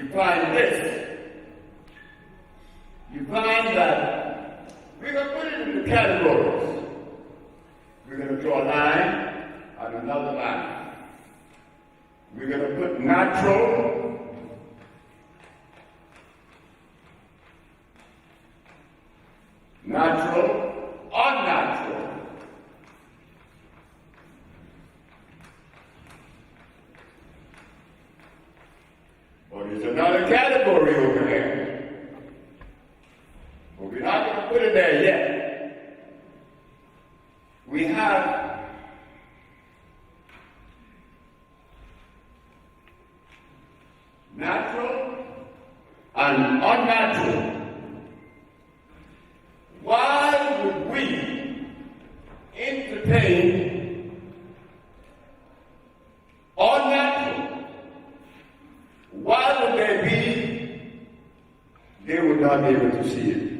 you find this. You find that we're going to put it into categories. We're going to draw a line and another line. We're going to put natural, unnatural. But there's another category over there. But we're not going to put it there yet. We have natural and unnatural. Why would we entertain unnatural? Why would they be? They would not be able to see it.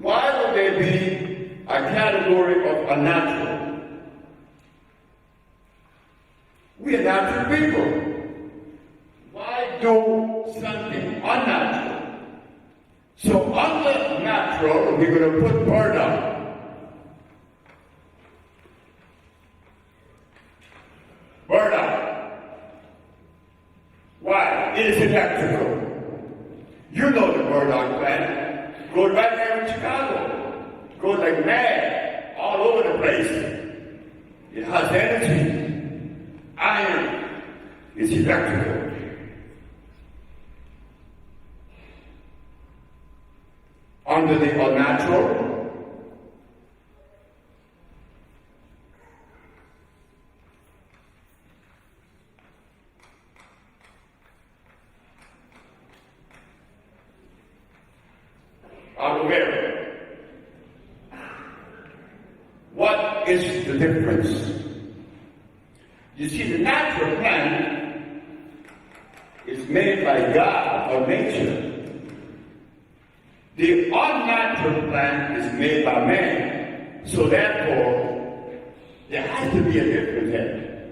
Why would they be a category of unnatural? We are natural people. Why do something unnatural? So under natural, we're going to put burden. Burden. Why? It is electrical. You know the burdock plant. Goes right there in Chicago. Goes like mad all over the place. It has energy. Iron is electrical. Under the unnatural, aware. What is the difference? You see, the natural plant is made by God or nature. The unnatural plant is made by man. So therefore, there has to be a difference there.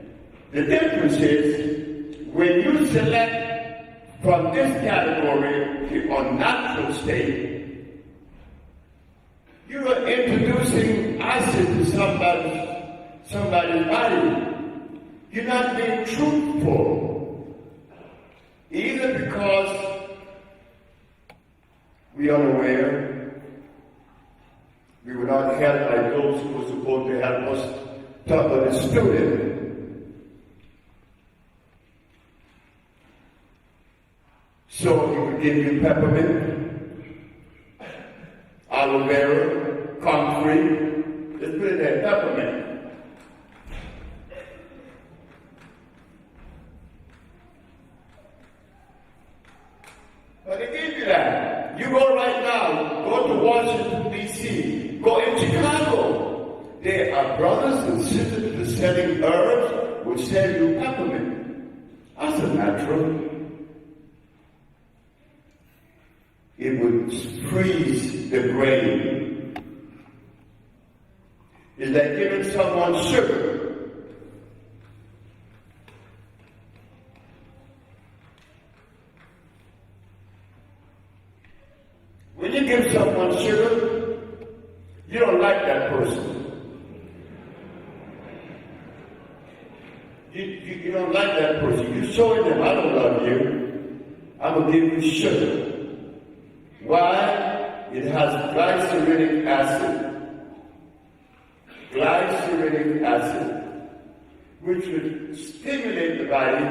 The difference is when you select from this category the unnatural state, you are introducing acid to somebody's body. You're not being truthful. Either because we are unaware, we were not helped by those who were supposed to help us, taught by the student. So he would give you peppermint, aloe vera, comfrey. Let's put it there, peppermint. But they give you that. You go right now, go to Washington, D.C., go in Chicago. There are brothers and sisters that are selling herbs, will sell you peppermint. That's a natural. It would freeze the brain. It's like giving someone sugar. When you give someone sugar, you don't like that person. You don't like that person. You're showing them, I don't love you. I'm going to give you sugar. Why? It has glyceric acid. Glyceric acid, which would stimulate the body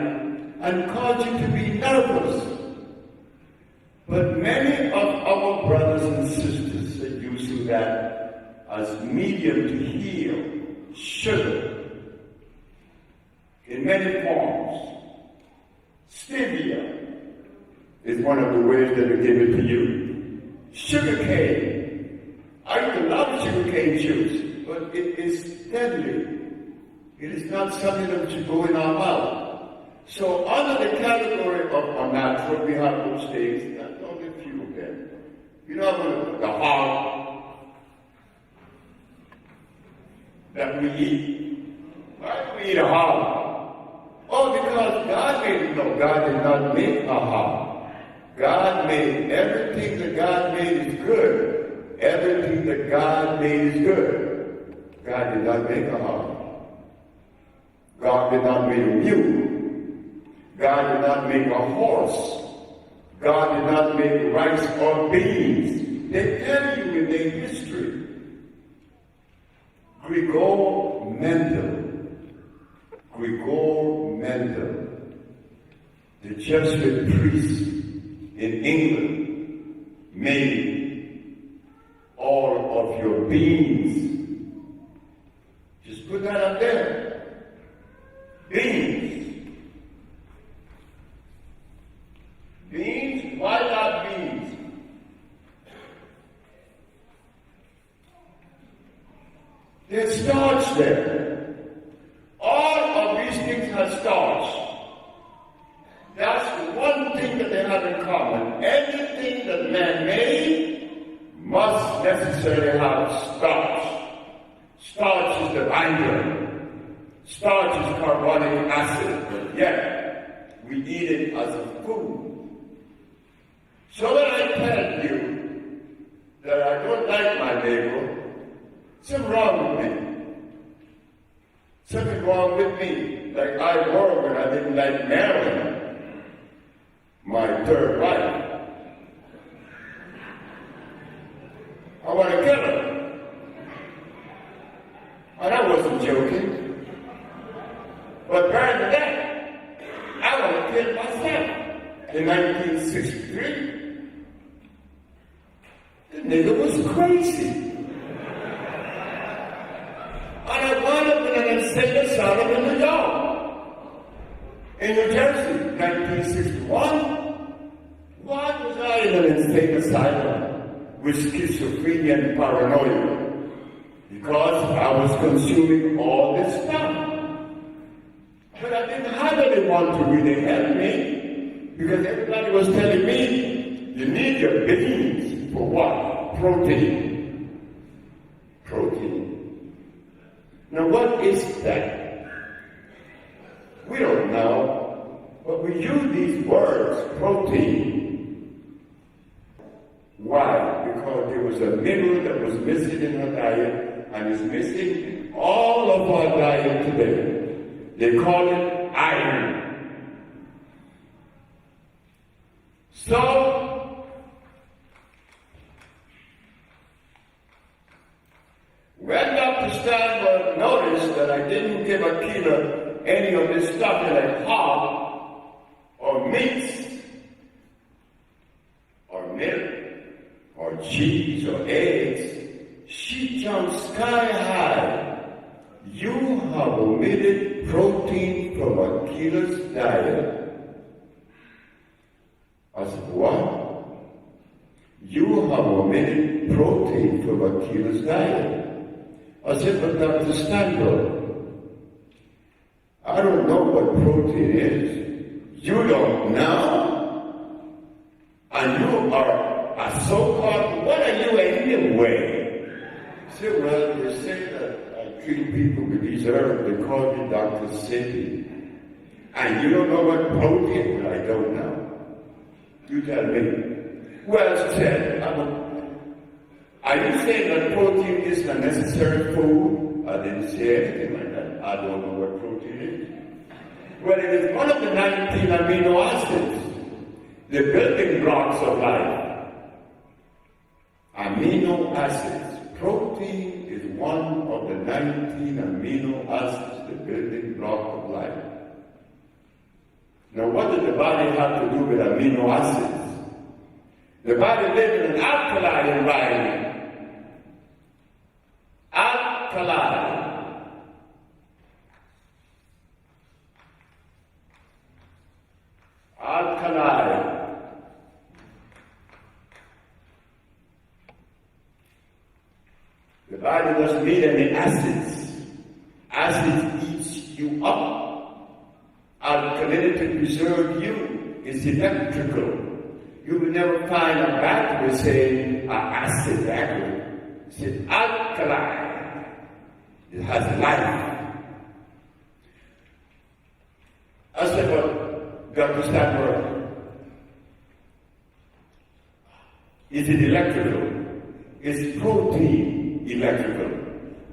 and cause you to be nervous. But many of our brothers and sisters are using that as medium to heal. Sugar in many forms. Stevia is one of the ways that they give it to you. Sugar cane. I used to love sugar cane juice, but it is deadly. It is not something that should go in our mouth. So under the category of unnatural, we have those things. Only a few of them. You know, the hog that we eat. Why do we eat a hog? Oh, because God made it. No, God did not make a heart. God made everything that God made is good. Everything that God made is good. God did not make a heart. God did not make a mule. God did not make a horse. God did not make rice or beans. They tell you in their history. Grigor Mendel, the Jesuit priest in England, made all of your beans. Just put that up there. Beans. Beans? Why not beans? There's starch there. All of these things have starch. That's the one thing that they have in common. Anything that man made must necessarily have starch. Starch is the binder. Starch is carbonic acid, but yet we eat it as a food. So when I tell you that I don't like my neighbor, something wrong with me. Something wrong with me. Like I were when I didn't like Marilyn, my third wife. I want to kill her. And I wasn't joking. But prior to that, I want to kill myself. In 1963, the nigga was crazy. And I wound up in an insane asylum in New York. In New Jersey, 1961. Why was I in an insane asylum with schizophrenia and paranoia? Because I was consuming all this stuff. But I didn't have anyone to really help me, because everybody was telling me, you need your beans for what? Protein. Protein. Now what is that? We don't know, but we use these words, protein. Why? Because there was a mineral that was missing in her diet and is missing in all of our diet today. They call it iron. So, when Dr. Steinberg noticed that I didn't give Akila any of this stuff like hog or meats or milk or cheese or eggs, she jumped sky high. You have omitted protein from Akila's diet. I said, what? You have omitted protein from Akila's diet. I said, but Dr. Steinberg, I don't know what protein is. You don't know? And you are a so-called, what are you anyway? I said, well, they say that I treat people with these herbs. They call me Dr. Sebi. And you don't know what protein? Well, I don't know. You tell me. Well, said, are you saying that protein is a necessary food? I didn't say anything like that. I don't know what protein is. Well, it is one of the 19 amino acids, the building blocks of life. Amino acids. Protein is one of the 19 amino acids, the building block of life. Now, what does the body have to do with amino acids? The body lives in an alkaline environment. Alkaline. Alkaline. The body doesn't need any acids. Acids eats you up. Alkalinity preserves you. It's electrical. You will never find a battery saying acid battery. It's alkaline. It has life. I said, well, Dr. Steinberg? Is it electrical? Is protein electrical?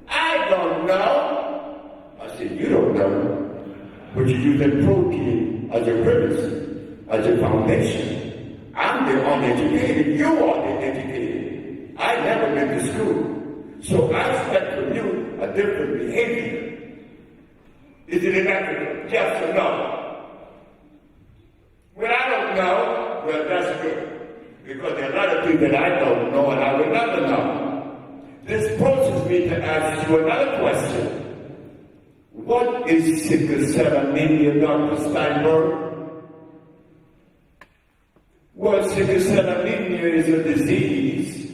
I don't know. I said, you don't know. But you use the protein as a premise, as a foundation. I'm the uneducated. You are the educated. I never been to school. So I expect from you a different behavior. Is it electrical? Yes or no? Well, I don't know. Well, that's good. Because there are a lot of things that I don't know and I will never know. This forces me to ask you another question. What is sickle cell anemia, Dr. Steinberg? Well, sickle cell anemia is a disease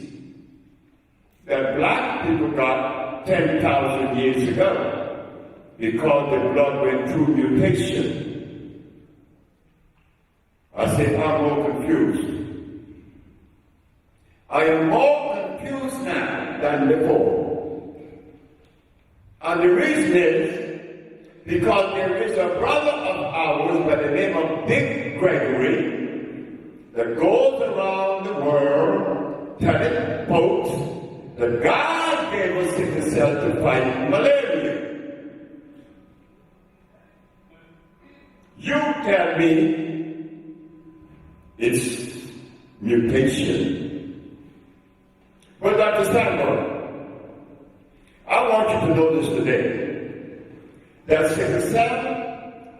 that black people got 10,000 years ago because the blood went through mutation. I said, I'm more confused. I am more confused now than before. And the reason is because there is a brother of ours by the name of Dick Gregory that goes around the world telling folks that God gave us sickle cell to fight malaria. You tell me it's mutation. But Dr. Steinberg, I want you to know this today, that sickle cell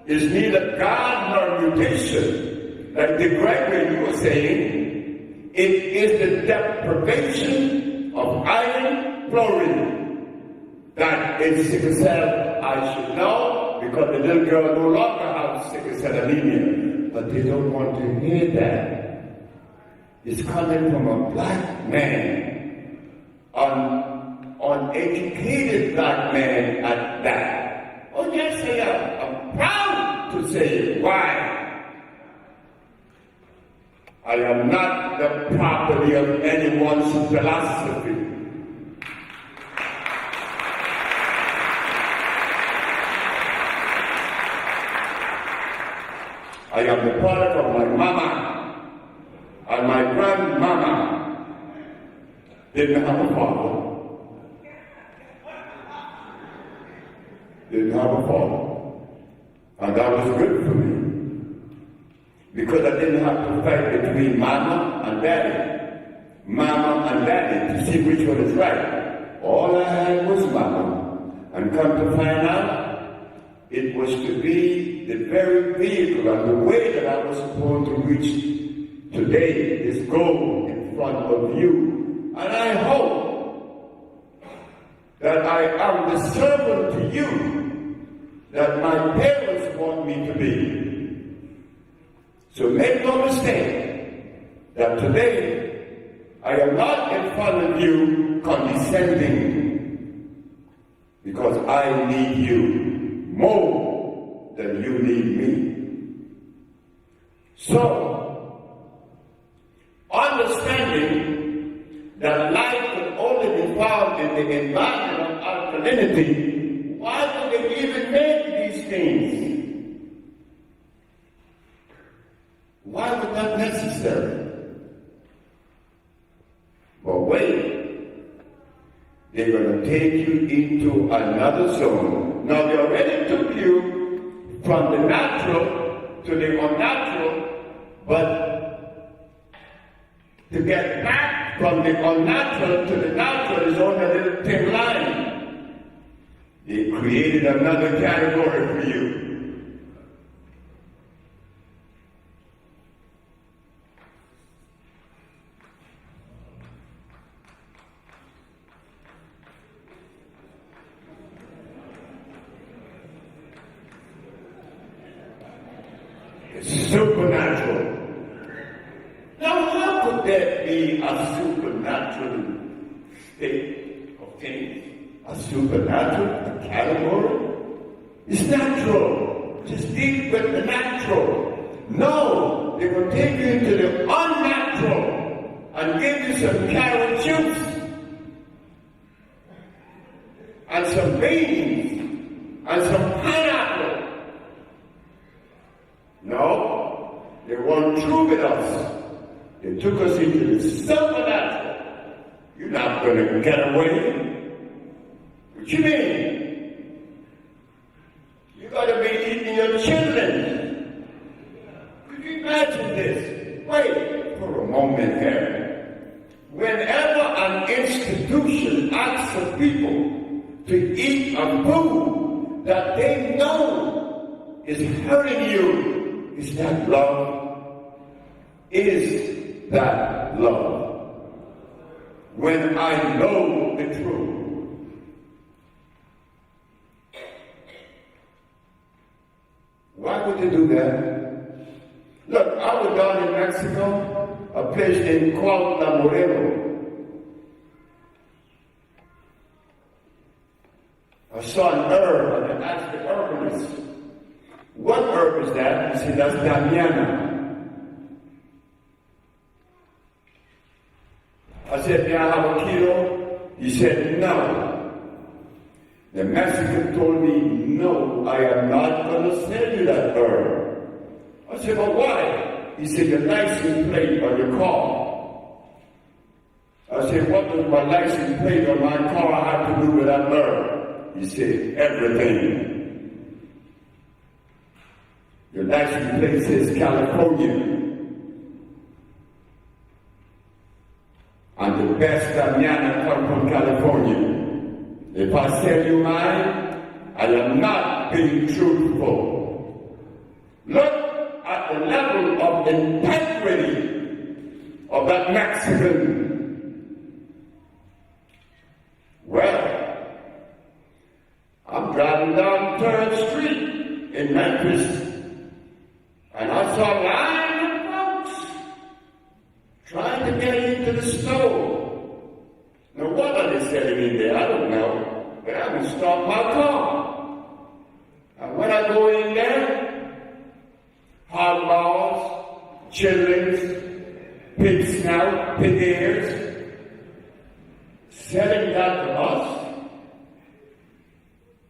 is neither God nor mutation. Like the Gregory you were saying, it is the deprivation of iron fluoride that is sickle cell. I should know because the little girl no longer has sickle cell anemia, but they don't want to hear that. It's coming from a black man. Uneducated black man at that. Oh yes, I am. I'm proud to say it. Why? I am not the property of anyone's philosophy. I am the product of my mama and my grandmama. Didn't have a father. Didn't have a father. And that was good for me. Because I didn't have to fight between mama and daddy. Mama and daddy to see which one is right. All I had was mama. And come to find out, it was to be the very vehicle and the way that I was supposed to reach today, this goal in front of you. And I hope that I am the servant to you that my parents want me to be. So make no mistake that today I am not in front of you condescending because I need you more than you need me. So, understanding that life can only be found in the environment of alkalinity, why do they even make these things? Why was that necessary? But wait, they're going to take you into another zone. Now they already took you from the natural to the unnatural, but to get back from the unnatural to the natural is on a little thin line. They created another category for you. It's supernatural. Now, how could there be a supernatural state of things? A supernatural, a category? It's natural. Just deal with the natural. No, they will take you into the unnatural and give you some carrot juice and some beans and some pineapple. No. They weren't true with us. They took us into the supernatural. You're not going to get away. What you mean? You got to be eating your children. Could you imagine this? Wait for a moment here. Whenever an institution asks the people to eat a food that they know is hurting you, is that love? Is that love? When I know the truth. Why would they do that? Look, I was down in Mexico, a place named Cuautla Moreno. I saw an herb, and I asked the herbalist, what herb is that? He said, that's Damiana. I said, may I have a kilo? He said, no. The Mexican told me, no, I am not going to sell you that herb. I said, but why? He said, the license plate on your car. I said, what does my license plate on my car have to do with that herb? He said, everything. Your license plate says California. And the best Damiana come from California. If I sell you mine, I am not being truthful. Look at the level of integrity of that Mexican. Well, I'm driving down 3rd Street in Memphis, and I saw a line of folks trying to get into the store. Now, what are they selling in there? I don't know. But I'm going to stop my car. And when I go in there, hot balls, chillings, pig snout, pig ears, selling that to us.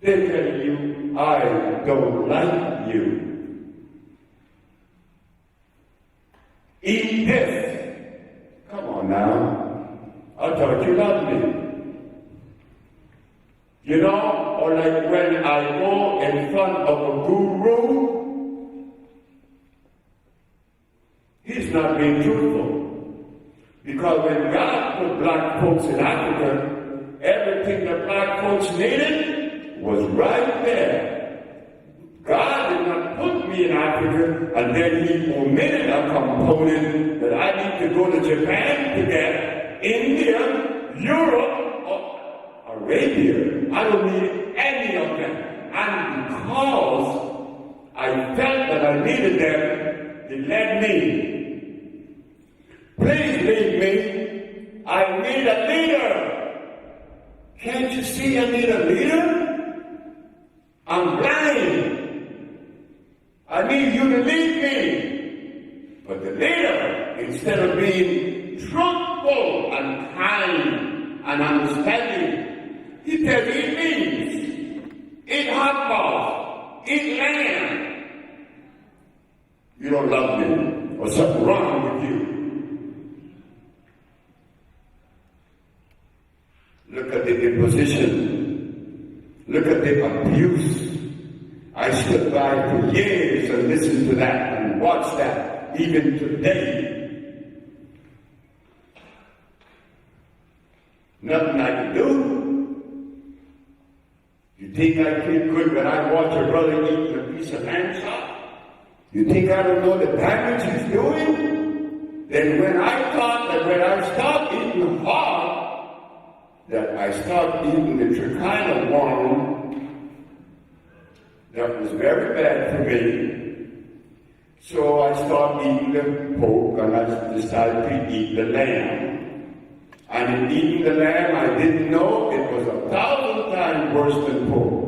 They're telling you, I don't like you. Eat this. Come on now. I thought you loved me. You know, or like when I go in front of a guru, he's not being truthful. Because when God put black folks in Africa, everything the black folks needed was right there. God did not put me in Africa and then he omitted a component that I need to go to Japan to get. India, Europe, or Arabia. I don't need any of them. And because I felt that I needed them, they led me. Please lead me. I need a leader. Can't you see I need a leader? I'm blind. I need you to lead me. But the leader, instead of being truthful and kind and understanding, he tells you it means eat hot balls, eat lamb. You don't love me, or something wrong with you. Look at the imposition. Look at the abuse. I stood by for years and listened to that and watched that, even today. Nothing I can do. You think I feel good when I watch a brother eating a piece of ham chop? You think I don't know the damage he's doing? Then when I thought that when I start eating hard, that I start eating the trichina worm, that was very bad for me. So I started eating the pork and I decided to eat the lamb. And in eating the lamb, I didn't know it was 1,000 times worse than pork.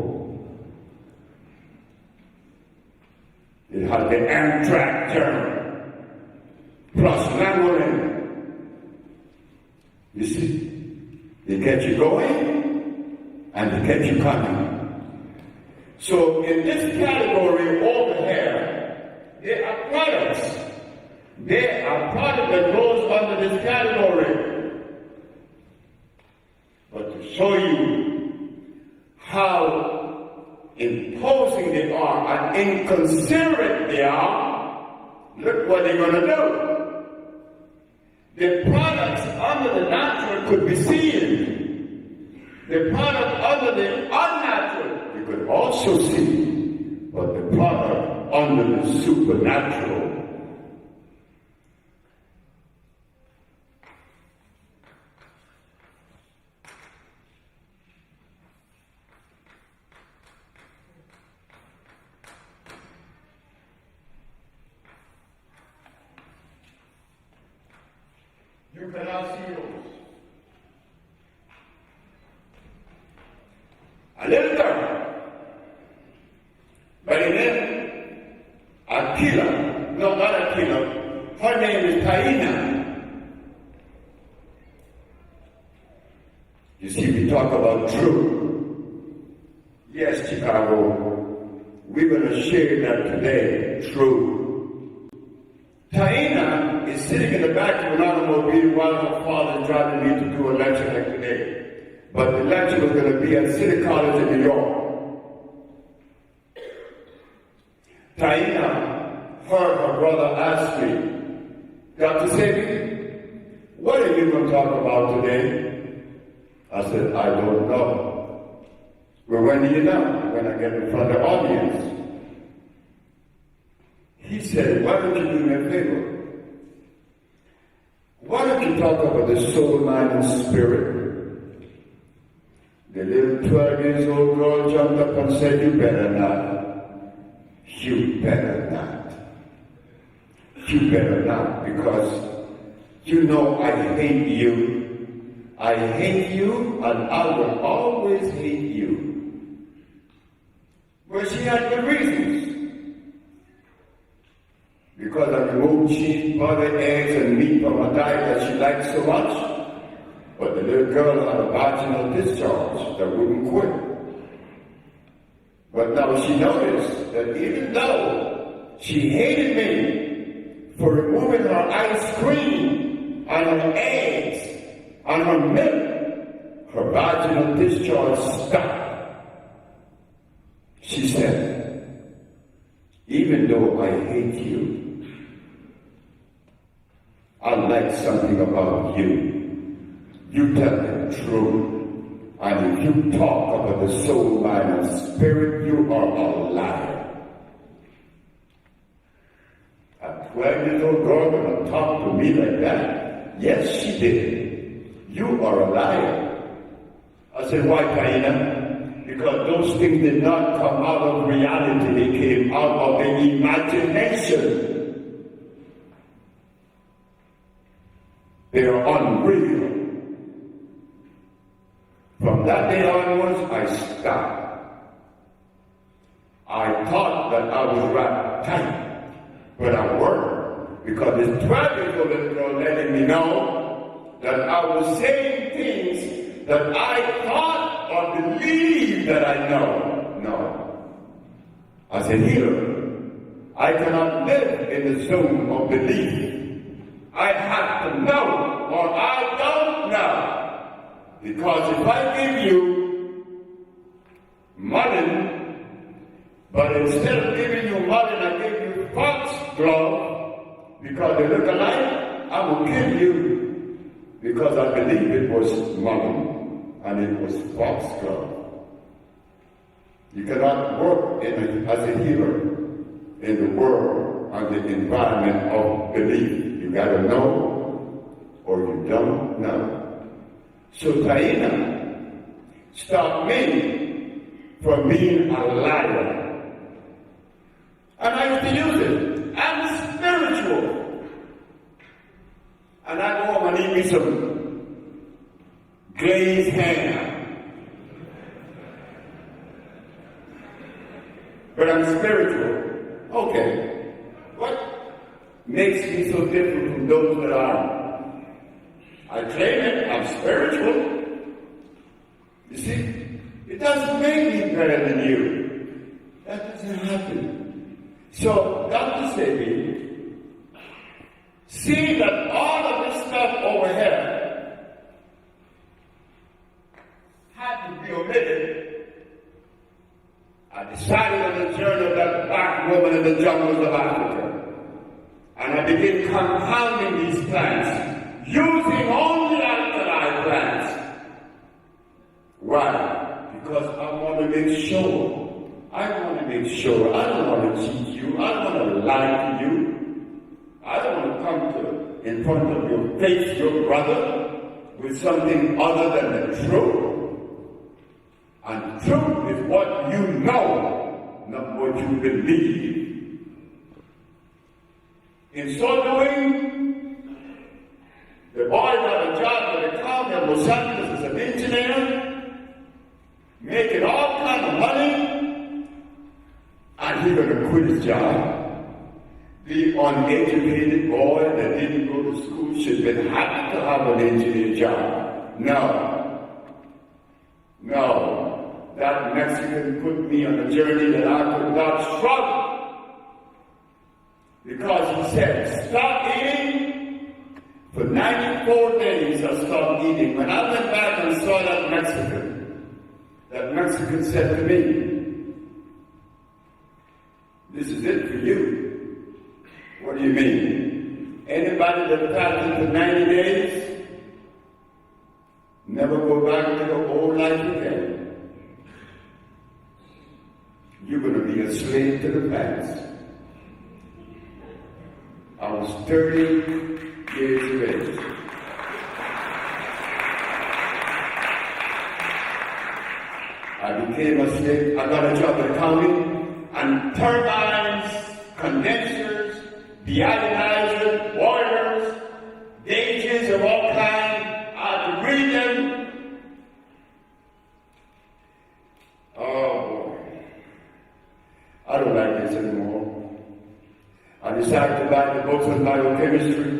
It had the Amtrak germ, plus lanolin. You see, they get you going, and they get you coming. So in this category over here, there are products They are product that goes under this category. But to show you how imposing they are and inconsiderate they are, look what they're going to do. The products under the natural could be seen. The product under the unnatural you could also see. But the product under the supernatural, you cannot see those. A little girl by the name Aquila, no, not Aquila, her name is Taina. You see, we talk about truth. Yes, Chicago, we're going to share that today, truth. Taina is sitting in the back of an automobile while her father is driving me to do a lecture like today. But the lecture was going to be at City College in New York. Taina heard her brother ask me, Dr. Sebi, what are you going to talk about today? I said, I don't know. Well, when do you know? When I get in front of the audience. He said, why don't you do me a favor? Why don't you talk about the soul, mind, and spirit? The little 12 years old girl jumped up and said, you better not. You better not. You better not, because you know I hate you. I hate you, and I will always hate you. Well, she had good reasons. Because I removed cheese, butter, eggs, and meat from her diet that she liked so much. But the little girl had a vaginal discharge that wouldn't quit. But now she noticed that even though she hated me for removing her ice cream and her eggs and her milk, her vaginal discharge stopped. She said, even though I hate you, I like something about you. You tell the truth, and if you talk about the soul, mind, and spirit, you are a liar. A 12-year-old girl gonna talk to me like that? Yes, she did. You are a liar. I said, why, Taina? Because those things did not come out of reality, they came out of the imagination. They are unreal. From that day onwards, I stopped. I thought that I was right tight, but I weren't, because this 12-year-old little girl letting me know that I was saying things that I thought or believed that I know. No. I said, here, I cannot live in the zone of belief. I have to know, or I don't know. Because if I give you money, but instead of giving you money, I give you foxglove, because they look alike, I will kill you, because I believe it was money, and it was foxglove. You cannot work as a healer in the world and the environment of belief. You got to know, or you don't know. So Taina stopped me from being a liar. And I used to use it. I'm spiritual. And I go home and eat me some glazed ham. But I'm spiritual. Okay. What makes me so different from those that aren't? I claim it, I'm spiritual. You see, it doesn't make me better than you. That doesn't happen. So, Dr. Sebi, see that all of this stuff over here had to be omitted, I decided on the journey of that black woman in the jungles of Africa. And I began compounding these plants, using only alkali plants. Why? Because I want to make sure. I don't want to cheat you. I don't want to lie to you. I don't want to come to in front of your face, your brother, with something other than the truth. And truth is what you know, not what you believe. In so doing, the boy got a job at the county of Los Angeles as an engineer, making all kinds of money, and he's going to quit his job. The uneducated boy that didn't go to school should have been happy to have an engineer job. No. That Mexican put me on a journey that I could not struggle. Because he said, stop eating. For 94 days I stopped eating. When I went back and saw that Mexican said to me, this is it for you. What do you mean? Anybody that fasted for 90 days, never go back to the old life again. You're going to be a slave to the past. I was 30 years of age. I became a slave. I got a job at the county, and turbines, condensers, deionizers, boilers, gauges of all kinds. I had to read them. Oh boy. I don't like this anymore. I decided to buy the books on biochemistry,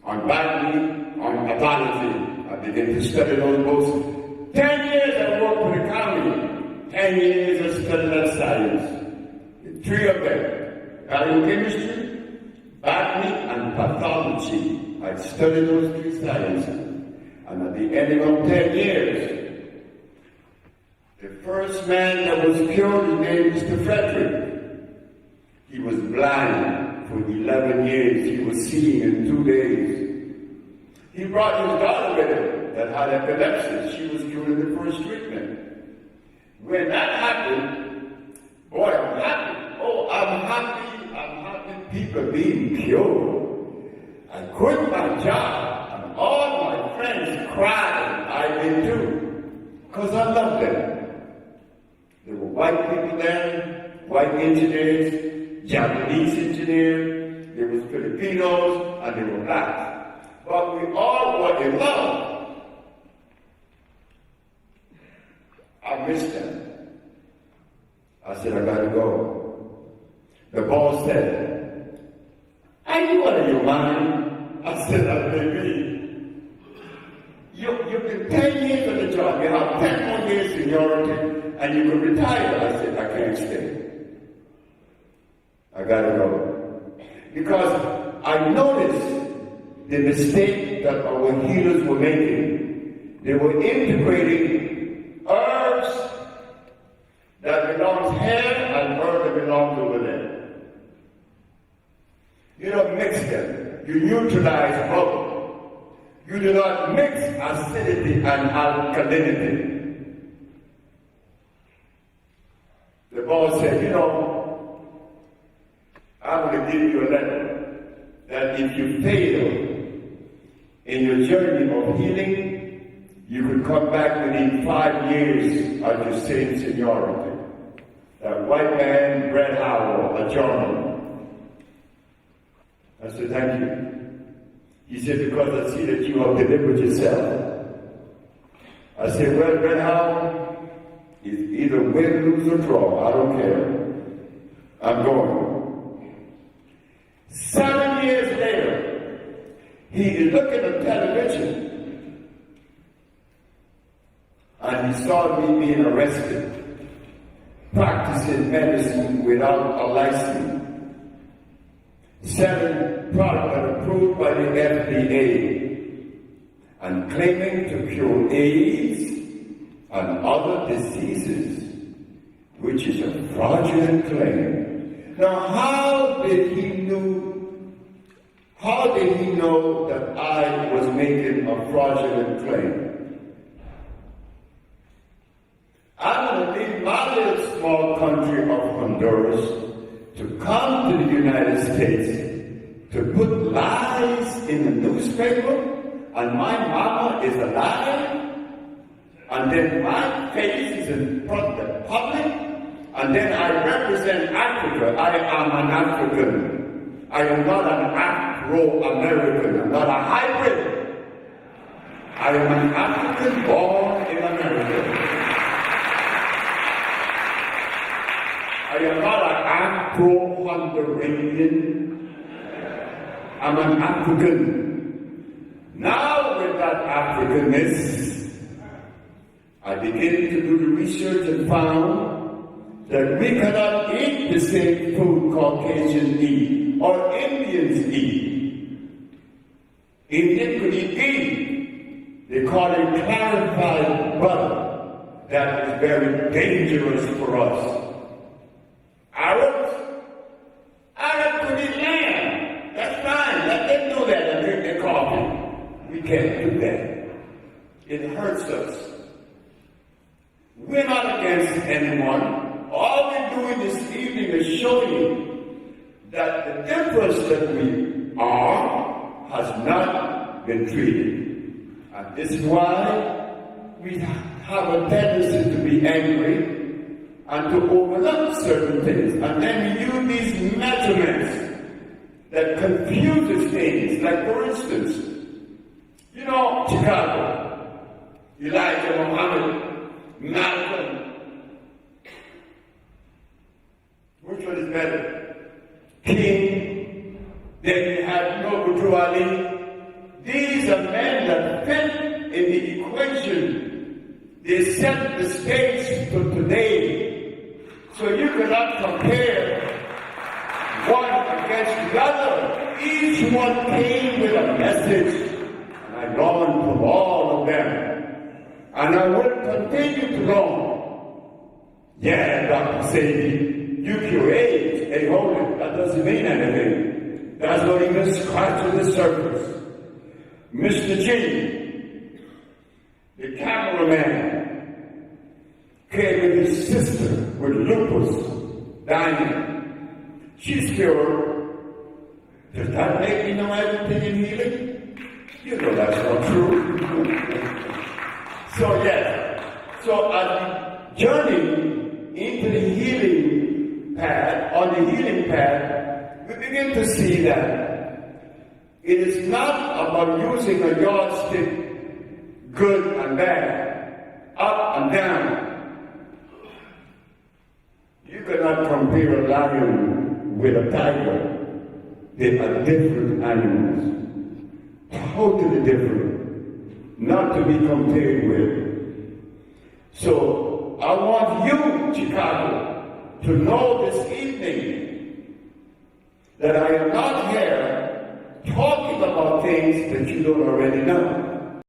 on botany, on pathology. I began to study those books. 10 years I worked for the county. 10 years I studied that science. 3 of them. Biochemistry, botany, and pathology. I studied those 3 sciences. And at the end of 10 years, the first man that was killed, his name is Mr. Frederick. He was blind for 11 years. He was seeing in 2 days. He brought his daughter with him that had epilepsy. She was given the first treatment. When that happened, boy, I'm happy. Oh, I'm happy people being killed. I quit my job, and all my friends cried. I did too, because I loved them. There were white people there, white engineers, Japanese engineers, there was Filipinos, and there were blacks. But we all were in love. I missed them. I said, I gotta go. The boss said, are you out of your mind? I said, I may be. You've been 10 years on the job, you have 10 more years seniority, and you will retire. I said, I can't stay. I gotta go. Because I noticed the mistake that our healers were making. They were integrating herbs that belongs here and herbs that belongs over there. You don't mix them. You neutralize both. You do not mix acidity and alkalinity. The boss said, I'm going to give you a letter that if you fail in your journey of healing, you could come back within 5 years of your same seniority. That white man, Brett Howell, a German. I said, thank you. He said, because I see that you have delivered yourself. I said, well, Brett Howell, it's either win, lose, or draw. I don't care. I'm going. 7 years later, he is looking at television, and he saw me being arrested, practicing medicine without a license, selling product that approved by the FDA and claiming to cure AIDS and other diseases, which is a fraudulent claim. Now, how did he know that I was making a fraudulent claim? I'm going to leave my little small country of Honduras to come to the United States to put lies in the newspaper, and my mama is alive, and then my face is in front of the public, and then I represent Africa. I am an African. I am not an Afro-American. I'm not a hybrid. I am an African born in America. I am not an Afro-Honduranian. I'm an African. Now with that Africanness, I began to do the research and found that we cannot eat the same food Caucasians eat or Indians eat. Indians could eat beef. They call it clarified butter. That is very dangerous for us. Arabs could eat lamb. That's fine. Let them do that and drink their coffee. We can't do that. It hurts us. We're not against anyone. All we're doing this evening is showing you that the difference that we are has not been treated. And this is why we have a tendency to be angry and to overlook certain things. And then we use these measurements that confuses things. Like, for instance, you know, Chicago, Elijah Muhammad, Malcolm. Which one is better? King. Then you have Noble Ali. These are men that fit in the equation. They set the stage for today. So you cannot compare one against the other. Each one came with a message. And I learned from all of them. And I will continue to learn. Yeah, Dr. Sebi, you cure AIDS. Hey, hold it. That doesn't mean anything. That's not even scratching the surface. Mr. G, the cameraman, came with his sister with lupus, dying. She's cured. Does that make me know everything in healing? You know that's not true. So yes, so as we journey into the healing path, on the healing path, we begin to see that it is not about using a yardstick, good and bad, up and down. You cannot compare a lion with a tiger. They are different animals. Totally different. Not to be compared with. So I want you, Chicago, to know this evening that I am not here talking about things that you don't already know.